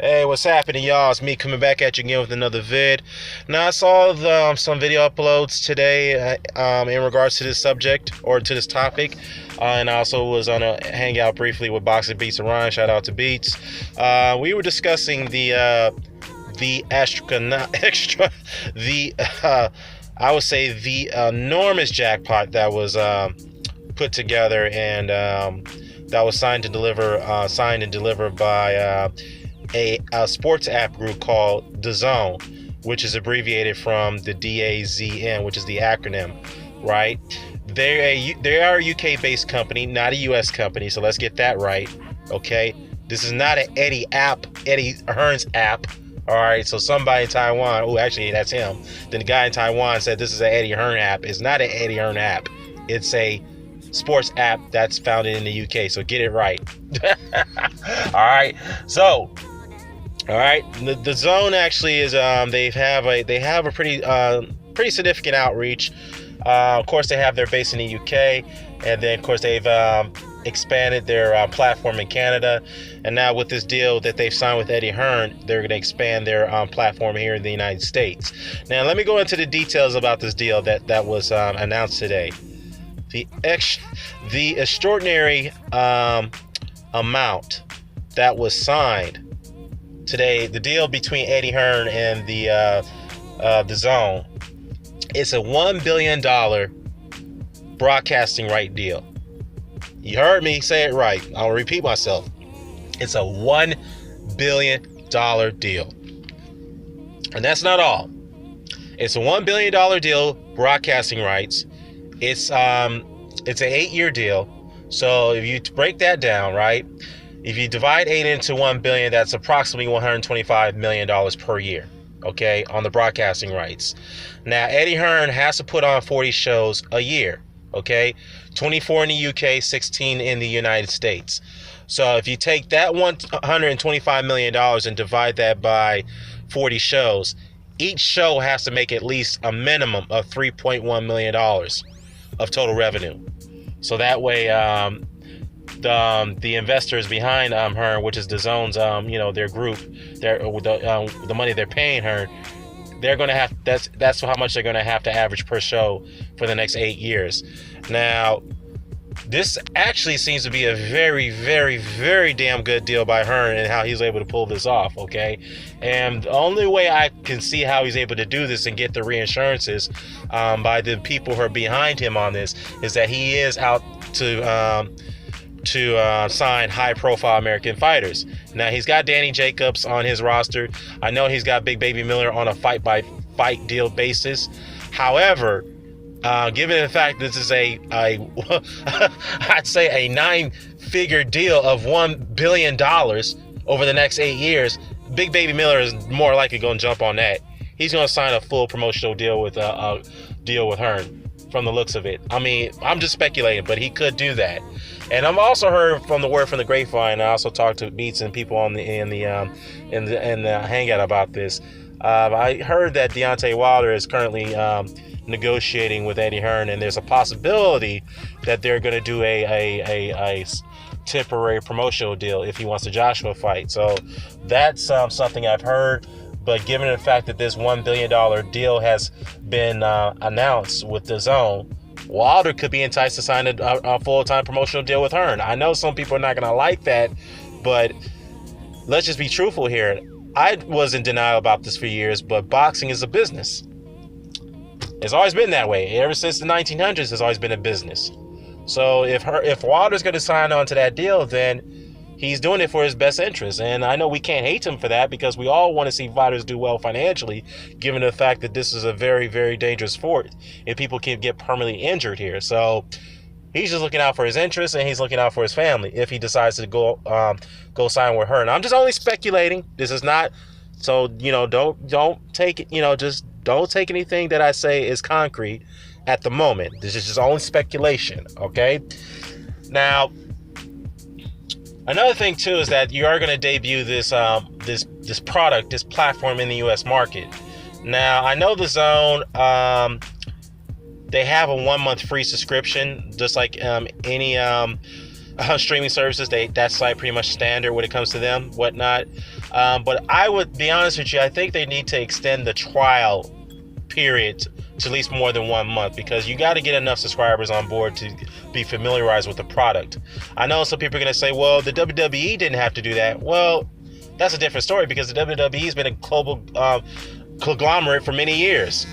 Hey, what's happening, y'all? It's me coming back at you again with another vid. Now, I saw some video uploads today in regards to this subject or to this topic, and I also was on a hangout briefly with Boxing Beats and Ryan. Shout out to Beats. We were discussing the I would say the enormous jackpot that was put together and that was signed and delivered by a sports app group called DAZN, which is abbreviated from the DAZN, which is the acronym, right? They are a UK-based company, not a US company, so let's get that right, okay? This is not an Eddie Hearns app, all right? So somebody in Taiwan, oh, actually, that's him. Then the guy in Taiwan said this is an Eddie Hearn app. It's not an Eddie Hearn app. It's a sports app that's founded in the UK, so get it right. All right, so... All right, the zone actually is they have a pretty significant outreach. Of course, they have their base in the UK, and then of course they've expanded their platform in Canada, and now with this deal that they've signed with Eddie Hearn, they're going to expand their platform here in the United States. Now, let me go into the details about this deal that was announced today. The extraordinary amount that was signed today, the deal between Eddie Hearn and the Zone, it's a $1 billion broadcasting right deal. You heard me say it right. I'll repeat myself. It's a $1 billion deal. And that's not all. It's a $1 billion deal, broadcasting rights. It's an 8-year deal. So if you break that down, right? If you divide 8 into 1 billion, that's approximately $125 million per year, okay, on the broadcasting rights. Now, Eddie Hearn has to put on 40 shows a year, okay, 24 in the UK, 16 in the United States. So if you take that $125 million and divide that by 40 shows, each show has to make at least a minimum of $3.1 million of total revenue. So that way, the investors behind her, which is DAZN's, their group, the money they're paying her, they're gonna have that's how much they're gonna have to average per show for the next 8 years. Now, this actually seems to be a very, very, very damn good deal by Hearn and how he's able to pull this off, okay? And the only way I can see how he's able to do this and get the reinsurances by the people who are behind him on this is that he is out to sign high-profile American fighters. Now, he's got Danny Jacobs on his roster. I know he's got Big Baby Miller on a fight-by-fight deal basis. However, given the fact this is I'd say a 9-figure deal of $1 billion over the next 8 years, Big Baby Miller is more likely going to jump on that. He's going to sign a full promotional deal with Hearn. From the looks of it, I mean, I'm just speculating, but he could do that. And I've also heard from the grapevine. I also talked to Beats and people in the hangout about this. I heard that Deontay Wilder is currently negotiating with Eddie Hearn, and there's a possibility that they're going to do a temporary promotional deal if he wants a Joshua fight. So that's something I've heard. But given the fact that this $1 billion deal has been announced with DAZN, Wilder could be enticed to sign a full-time promotional deal with Hearn. I know some people are not going to like that, but let's just be truthful here. I was in denial about this for years, but boxing is a business. It's always been that way. Ever since the 1900s, it's always been a business. So if Wilder's going to sign on to that deal, then he's doing it for his best interest. And I know we can't hate him for that because we all want to see fighters do well financially, given the fact that this is a very, very dangerous sport and people can get permanently injured here. So he's just looking out for his interests and he's looking out for his family if he decides to go sign with her. And I'm just only speculating. This is not, so, don't take it, just don't take anything that I say is concrete at the moment. This is just only speculation, okay? Now, another thing too is that you are going to debut this platform in the U.S. market. Now, I know the Zone, they have a 1-month free subscription, just like any streaming services. That's like pretty much standard when it comes to them, whatnot. But I would be honest with you, I think they need to extend the trial period to at least more than 1 month, because you got to get enough subscribers on board to be familiarized with the product. I know some people are going to say, well, the WWE didn't have to do that. Well, that's a different story, because the WWE has been a global conglomerate for many years.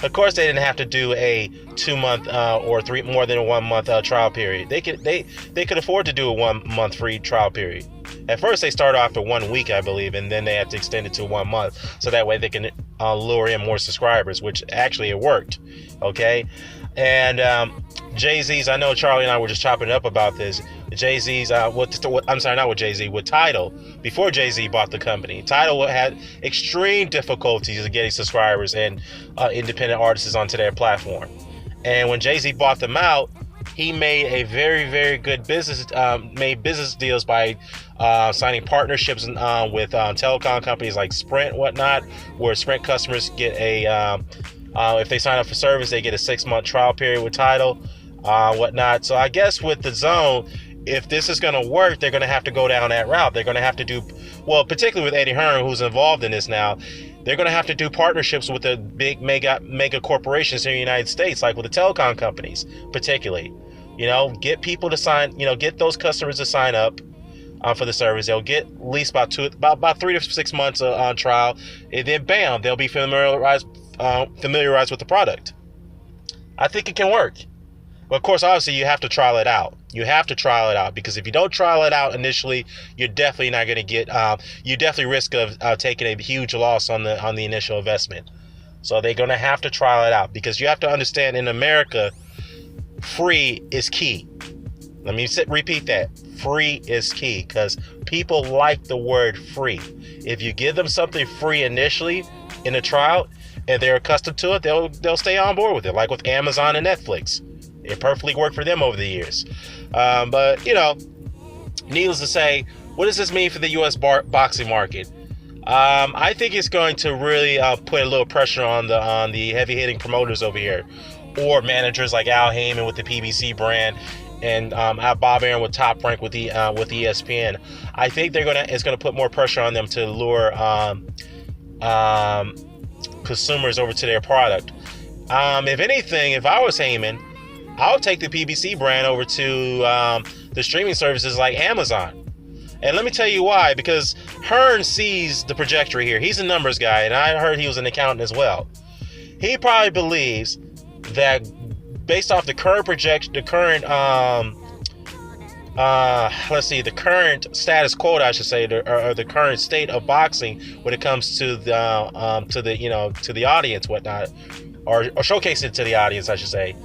Of course, they didn't have to do a 2 month or more than a 1 month trial period. They could afford to do a 1 month free trial period. At first, they started off at 1 week, I believe, and then they had to extend it to 1 month, so that way they can lure in more subscribers, which actually it worked. Okay, and Jay-Z's, I know Charlie and I were just chopping it up about this. Jay-Z's, I'm sorry, not with Jay-Z, with Tidal, before Jay-Z bought the company. Tidal had extreme difficulties in getting subscribers and independent artists onto their platform. And when Jay-Z bought them out, he made a very, very good business deals by signing partnerships with telecom companies like Sprint, whatnot, where Sprint customers get if they sign up for service, they get a 6-month trial period with Tidal, whatnot. So I guess with the DAZN, if this is going to work, they're going to have to go down that route. They're going to have to do, well, particularly with Eddie Hearn, who's involved in this now, they're going to have to do partnerships with the big mega corporations here in the United States, like with the telecom companies, particularly. Get people to sign, get those customers to sign up for the service. They'll get at least about 3 to 6 months on trial, and then bam, they'll be familiarized with the product. I think it can work. But of course, obviously, you have to trial it out. You have to trial it out, because if you don't trial it out initially, you're definitely not going to get. You definitely risk of taking a huge loss on the initial investment. So they're going to have to trial it out, because you have to understand, in America, free is key. Let me repeat that. Free is key, because people like the word free. If you give them something free initially in a trial, and they're accustomed to it, they'll stay on board with it. Like with Amazon and Netflix, it perfectly worked for them over the years. But needless to say, what does this mean for the U.S. boxing market? I think it's going to really put a little pressure on the heavy hitting promoters over here, or managers like Al Heyman with the PBC brand, and Bob Arum with Top Rank with the ESPN. I think it's gonna put more pressure on them to lure consumers over to their product. If anything, if I was Heyman, I'll take the PBC brand over to the streaming services like Amazon. And let me tell you why. Because Hearns sees the trajectory here. He's a numbers guy, and I heard he was an accountant as well. He probably believes that based off the current the current status quo, I should say, or the current state of boxing when it comes to the audience, whatnot, or showcasing it to the audience, I should say.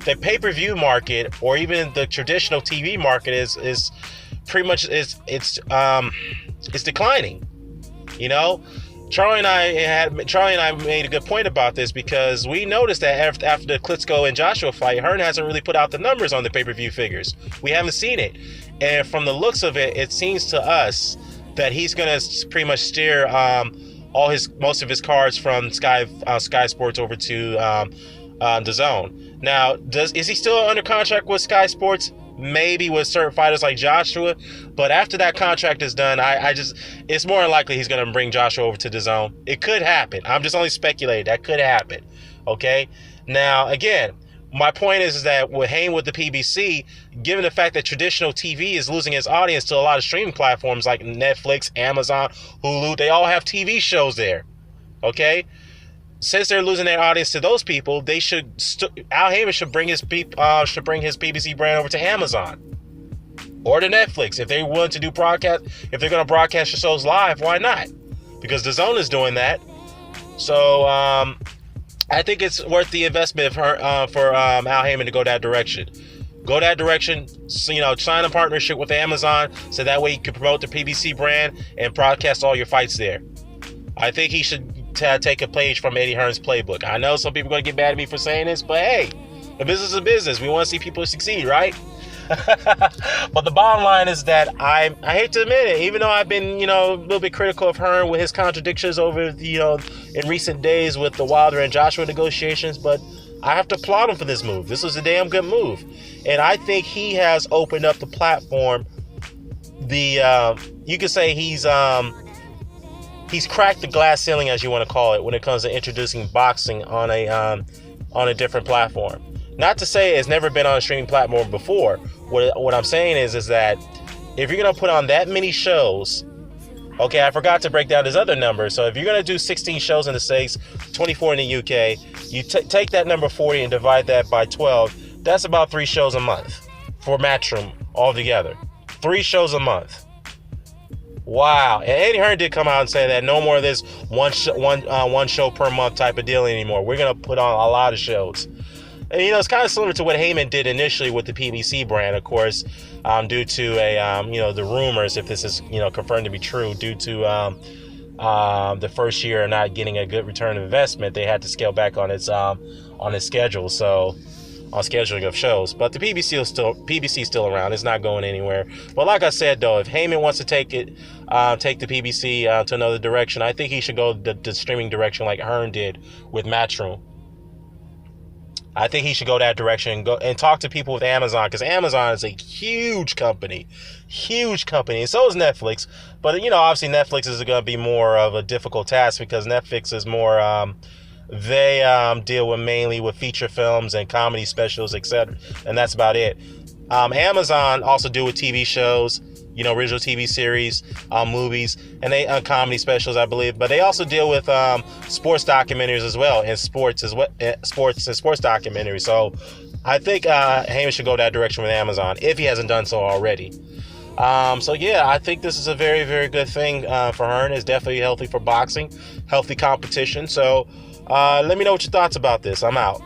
The pay-per-view market, or even the traditional TV market, is pretty much it's declining. Charlie and I made a good point about this, because we noticed that after the Klitschko and Joshua fight, Hearn hasn't really put out the numbers on the pay-per-view figures. We haven't seen it, and from the looks of it, it seems to us that he's going to pretty much steer most of his cards from Sky Sports over to DAZN. Now, is he still under contract with Sky Sports? Maybe with certain fighters like Joshua, but after that contract is done, it's more than likely he's going to bring Joshua over to DAZN. It could happen. I'm just only speculating. That could happen. Okay. Now, again, my point is that with Hayne with the PBC, given the fact that traditional TV is losing its audience to a lot of streaming platforms like Netflix, Amazon, Hulu, they all have TV shows there. Okay. Since they're losing their audience to those people, they should Al Heyman should bring his PBC brand over to Amazon or to Netflix if they're willing to do broadcast. If they're going to broadcast your shows live, why not? Because DAZN is doing that. So I think it's worth the investment for Al Heyman to go that direction. Go that direction. So, sign a partnership with Amazon so that way you can promote the PBC brand and broadcast all your fights there. I think he should take a page from Eddie Hearn's playbook. I know some people are going to get mad at me for saying this, but hey, a business is a business. We want to see people succeed, right? But the bottom line is that I hate to admit it, even though I've been, a little bit critical of Hearn with his contradictions over, in recent days with the Wilder and Joshua negotiations, but I have to applaud him for this move. This was a damn good move. And I think he has opened up the platform. You could say he's cracked the glass ceiling, as you want to call it, when it comes to introducing boxing on a different platform. Not to say it's never been on a streaming platform before. What I'm saying is that if you're going to put on that many shows, okay, I forgot to break down his other numbers. So if you're going to do 16 shows in the States, 24 in the UK, you take that number 40 and divide that by 12. That's about 3 shows a month for Matchroom altogether. 3 shows a month. Wow. And Eddie Hearn did come out and say that no more of this one show per month type of deal anymore. We're going to put on a lot of shows. And, it's kind of similar to what Heyman did initially with the PBC brand, of course, due to the rumors, if this is, confirmed to be true, due to the first year not getting a good return of investment, they had to scale back on its schedule. So, on scheduling of shows. But the PBC is still around. It's not going anywhere. But like I said, though, if Heyman wants to take the PBC to another direction, I think he should go the streaming direction like Hearn did with Matchroom. I think he should go that direction and go and talk to people with Amazon, because Amazon is a huge company, and so is Netflix. But obviously Netflix is going to be more of a difficult task, because Netflix is more they deal mainly with feature films and comedy specials, etc., and that's about it. Amazon also deal with TV shows, original TV series, movies, and they comedy specials, I believe. But they also deal with sports documentaries as well, and sports documentaries. So I think Heyman should go that direction with Amazon if he hasn't done so already. So yeah, I think this is a very, very good thing for Hearn. It's definitely healthy for boxing, healthy competition. So let me know what your thoughts about this. I'm out.